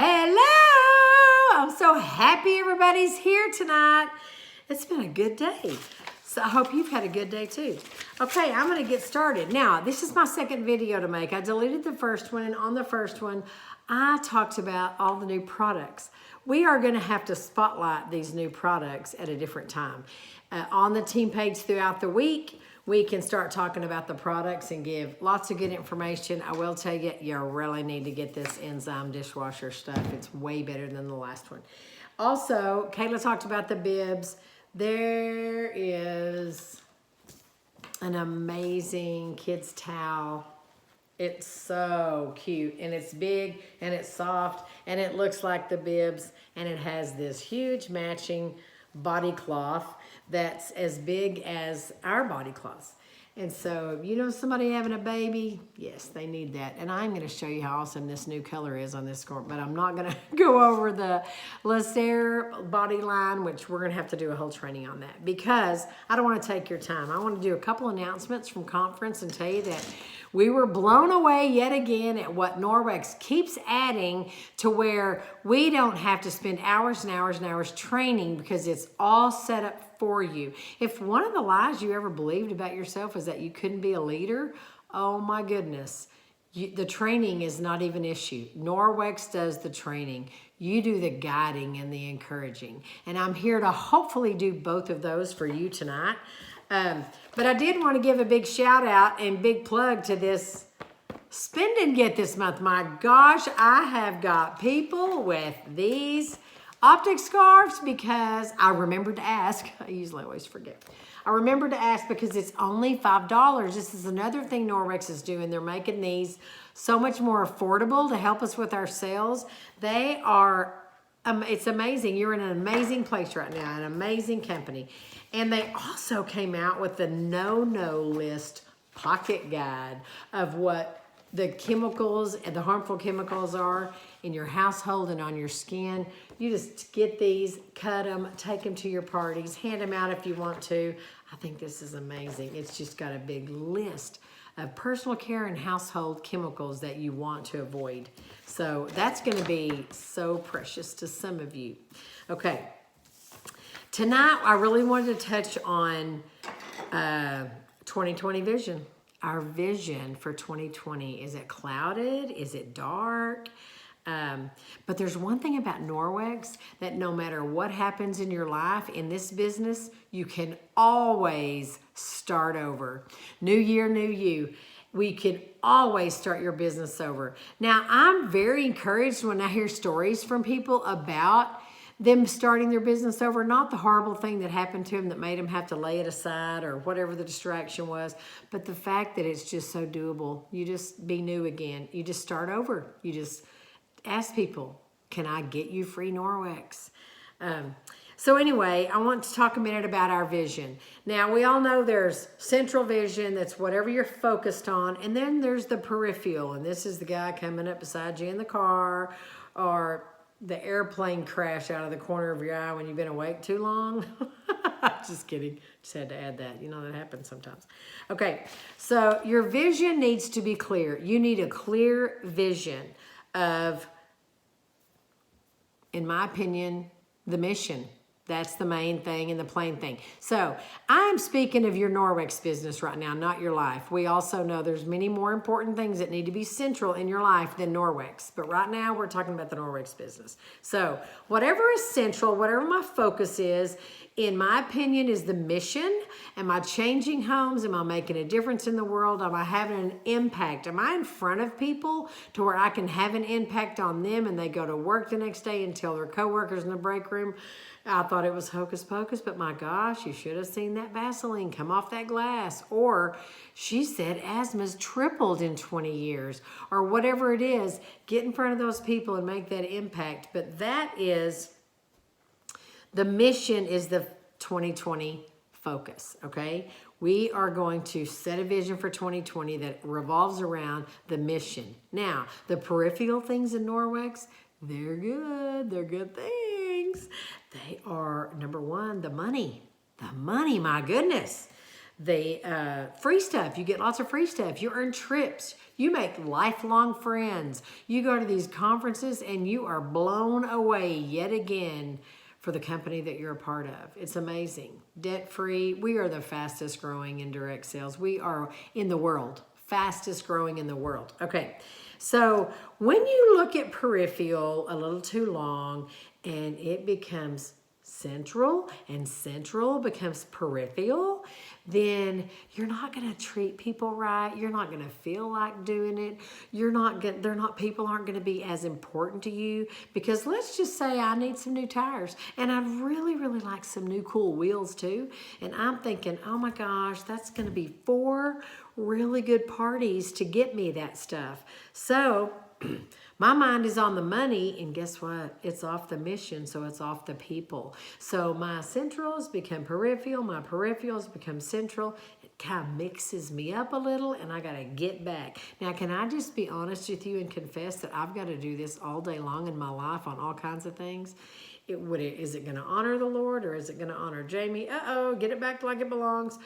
Hello! I'm so happy everybody's here tonight. It's been a good day. So I hope you've had a good day too. Okay, I'm going to get started. Now, this is my second video to make. I deleted the first one, and on the first one, I talked about all the new products. We are going to have to spotlight these new products at a different time. On the team page throughout the week, we can start talking about the products and give lots of good information. I will tell you, you really need to get this enzyme dishwasher stuff. It's way better than the last one. Also, Kayla talked about the bibs. There is an amazing kids towel. It's so cute, and it's big, and it's soft, and it looks like the bibs, and it has this huge matching body cloth that's as big as our body cloths. And so, you know, somebody having a baby, yes, they need that. And I'm going to show you how awesome this new color is on this skirt, but I'm not going to go over the Lacer body line, which we're going to have to do a whole training on that because I don't want to take your time. I want to do a couple announcements from conference and tell you that we were blown away yet again at what Norwex keeps adding to where we don't have to spend hours and hours and hours training because it's all set up for you. If one of the lies you ever believed about yourself is that you couldn't be a leader, oh my goodness, the training is not even an issue. Norwex does the training. You do the guiding and the encouraging. And I'm here to hopefully do both of those for you tonight. But I did want to give a big shout out and big plug to this Spend and Get this month. My gosh, I have got people with these optic scarves because I remembered to ask. I usually always forget. I remembered to ask because it's only $5. This is another thing Norwex is doing. They're making these so much more affordable to help us with our sales. They are, it's amazing. You're in an amazing place right now, an amazing company. And they also came out with the no-no list pocket guide of what the chemicals and the harmful chemicals are in your household and on your skin. You just get these, cut them, take them to your parties, hand them out if you want to. I think this is amazing. It's just got a big list of personal care and household chemicals that you want to avoid. So that's going to be so precious to some of you. Okay. Tonight, I really wanted to touch on 2020 vision. Our vision for 2020. Is it clouded? Is it dark? But there's one thing about Norwex that no matter what happens in your life, in this business, you can always start over. New year, new you. We can always start your business over. Now, I'm very encouraged when I hear stories from people about them starting their business over, not the horrible thing that happened to them that made them have to lay it aside or whatever the distraction was, but the fact that it's just so doable. You just be new again. You just start over. You just ask people, can I get you free Norwex? So anyway, I want to talk a minute about our vision. Now, we all know there's central vision, that's whatever you're focused on, and then there's the peripheral, and this is the guy coming up beside you in the car, or the airplane crash out of the corner of your eye when you've been awake too long. Just kidding. Just had to add that. You know, that happens sometimes. Okay, so your vision needs to be clear. You need a clear vision of, in my opinion, the mission. That's the main thing and the plain thing. So I'm speaking of your Norwex business right now, not your life. We also know there's many more important things that need to be central in your life than Norwex. But right now we're talking about the Norwex business. So whatever is central, whatever my focus is, in my opinion, is the mission. Am I changing homes? Am I making a difference in the world? Am I having an impact? Am I in front of people to where I can have an impact on them and they go to work the next day and tell their coworkers in the break room, I thought it was hocus pocus, but my gosh, you should have seen that Vaseline come off that glass. Or she said asthma's tripled in 20 years. Or whatever it is, get in front of those people and make that impact. But that is, the mission is the 2020 focus, okay? We are going to set a vision for 2020 that revolves around the mission. Now, the peripheral things in Norwex, they're good. They're good things. They are, number one, the money. The money, my goodness. the free stuff. You get lots of free stuff. You earn trips. You make lifelong friends. You go to these conferences and you are blown away yet again for the company that you're a part of. It's amazing. Debt-free. We are the fastest growing in direct sales. We are in the world. Fastest growing in the world. Okay. So when you look at peripheral a little too long and it becomes central and central becomes peripheral, then you're not going to treat people right. You're not going to feel like doing it. People aren't going to be as important to you, because let's just say I need some new tires and I'd really, really like some new cool wheels too. And I'm thinking, oh my gosh, that's going to be 4 really good parties to get me that stuff. So my mind is on the money, and guess what? It's off the mission, so it's off the people. So my centrals become peripheral, my peripherals become central. It kind of mixes me up a little, and I got to get back. Now, can I just be honest with you and confess that I've got to do this all day long in my life on all kinds of things? Is it going to honor the Lord, or is it going to honor Jamie? Get it back like it belongs.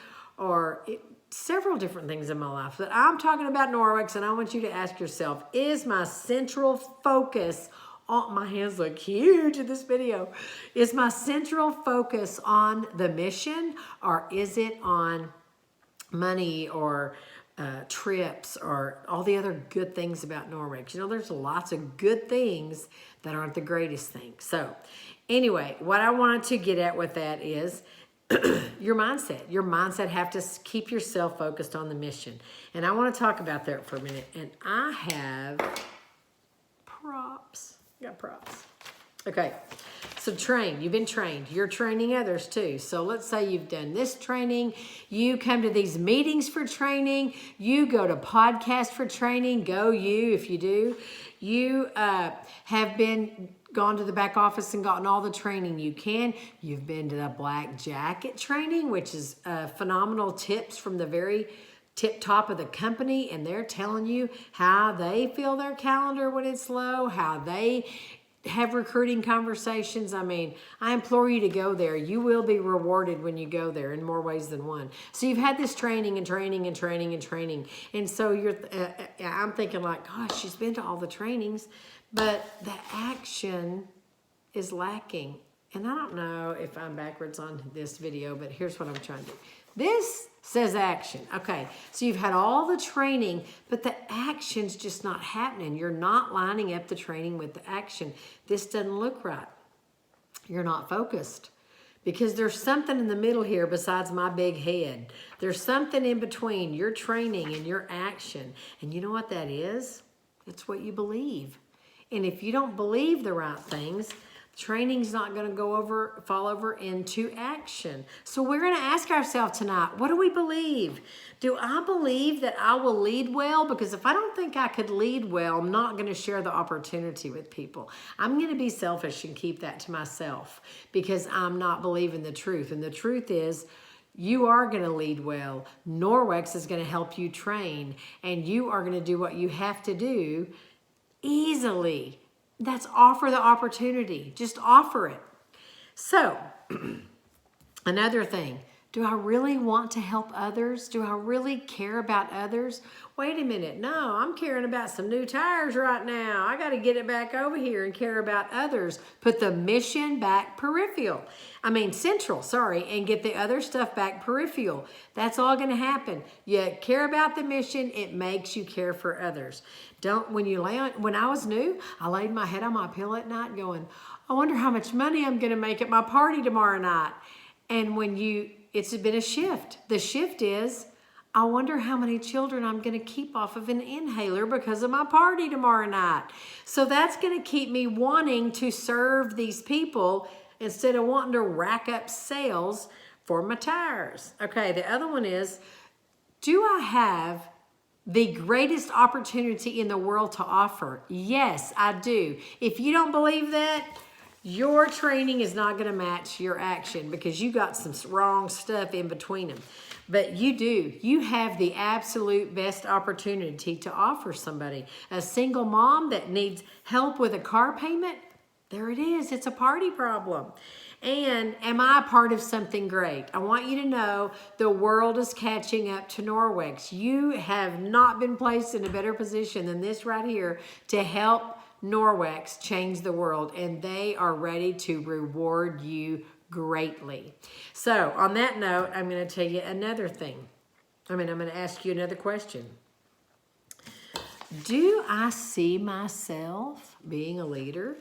Several different things in my life. But I'm talking about Norwex, and I want you to ask yourself, is my central focus on, my hands look huge in this video, is my central focus on the mission, or is it on money or trips or all the other good things about Norwex? You know, there's lots of good things that aren't the greatest things. So anyway, what I wanted to get at with that is your mindset. Your mindset have to keep yourself focused on the mission. And I want to talk about that for a minute. And I have props. Got props. Okay. So train. You've been trained. You're training others too. So let's say you've done this training. You come to these meetings for training. You go to podcasts for training. Go you if you do. You have gone to the back office and gotten all the training you can. You've been to the Black Jacket training, which is phenomenal tips from the very tip top of the company, and they're telling you how they fill their calendar when it's low, how they have recruiting conversations. I mean, I implore you to go there. You will be rewarded when you go there in more ways than one. So you've had this training and training and training and training. And so I'm thinking like, gosh, she's been to all the trainings, but the action is lacking. And I don't know if I'm backwards on this video, but here's what I'm trying to do. This says action. Okay, so you've had all the training, but the action's just not happening. You're not lining up the training with the action. This doesn't look right. You're not focused, because there's something in the middle here besides my big head. There's something in between your training and your action. And you know what that is? It's what you believe. And if you don't believe the right things, training's not going to fall over into action. So we're going to ask ourselves tonight, what do we believe? Do I believe that I will lead well? Because if I don't think I could lead well, I'm not going to share the opportunity with people. I'm going to be selfish and keep that to myself, because I'm not believing the truth. And the truth is, you are going to lead well. Norwex is going to help you train, and you are going to do what you have to do easily. That's offer the opportunity. Just offer it. So, another thing, do I really want to help others? Do I really care about others? Wait a minute. No, I'm caring about some new tires right now. I got to get it back over here and care about others. Put the mission back central, and get the other stuff back peripheral. That's all going to happen. You care about the mission. It makes you care for others. When I was new, I laid my head on my pillow at night going, I wonder how much money I'm going to make at my party tomorrow night. And it's been a shift. The shift is, I wonder how many children I'm going to keep off of an inhaler because of my party tomorrow night. So that's going to keep me wanting to serve these people instead of wanting to rack up sales for my tires. Okay, the other one is, do I have the greatest opportunity in the world to offer? Yes, I do. If you don't believe that, your training is not going to match your action, because you got some wrong stuff in between them. But you do. You have the absolute best opportunity to offer somebody. A single mom that needs help with a car payment, There it is. It's a party problem. And am I a part of something great? I want you to know the world is catching up to Norwex. You have not been placed in a better position than this right here to help Norwex change the world. And they are ready to reward you greatly. So on that note, I'm going to tell you another thing. I'm going to ask you another question. Do I see myself being a leader?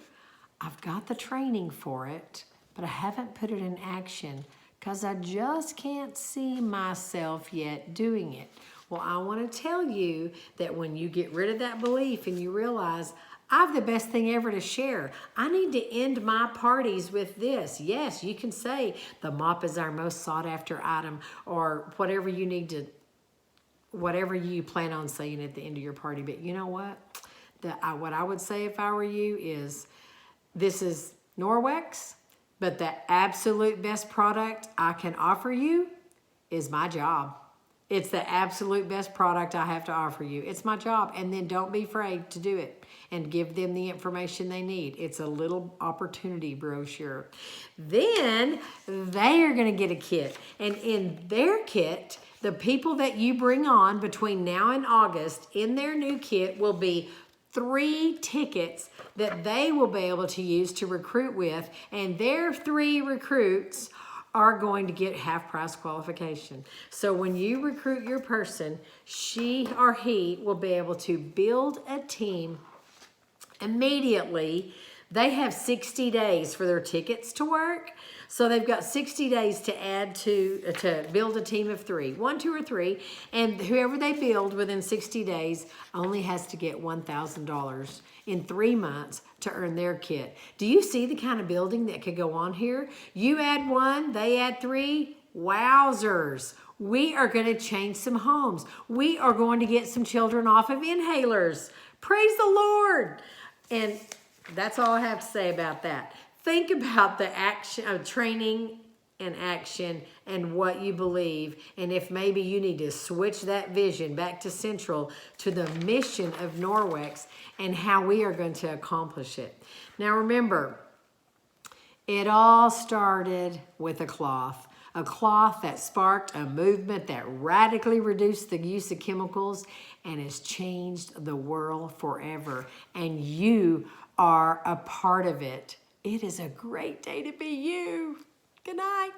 I've got the training for it, but I haven't put it in action because I just can't see myself yet doing it. Well, I want to tell you that when you get rid of that belief and you realize, I have the best thing ever to share. I need to end my parties with this. Yes, you can say the mop is our most sought after item or whatever you need to, whatever you plan on saying at the end of your party. But you know what? What I would say if I were you is, this is Norwex, but the absolute best product I can offer you is my job. It's the absolute best product I have to offer you. It's my job. And then don't be afraid to do it and give them the information they need. It's a little opportunity brochure. Then they are going to get a kit. And in their kit, the people that you bring on between now and August in their new kit will be 3 tickets that they will be able to use to recruit with, and their 3 recruits are going to get half price qualification. So when you recruit your person, she or he will be able to build a team immediately. They have 60 days for their tickets to work. So they've got 60 days to add to build a team of 3, 1, 2, or 3. And whoever they build within 60 days only has to get $1,000 in 3 months to earn their kit. Do you see the kind of building that could go on here? You add 1, they add 3. Wowzers. We are going to change some homes. We are going to get some children off of inhalers. Praise the Lord. And that's all I have to say about that. Think about the action of training and action and what you believe. And if maybe you need to switch that vision back to central to the mission of Norwex and how we are going to accomplish it. Now remember, it all started with a cloth that sparked a movement that radically reduced the use of chemicals and has changed the world forever. And you are a part of it. It is a great day to be you. Good night.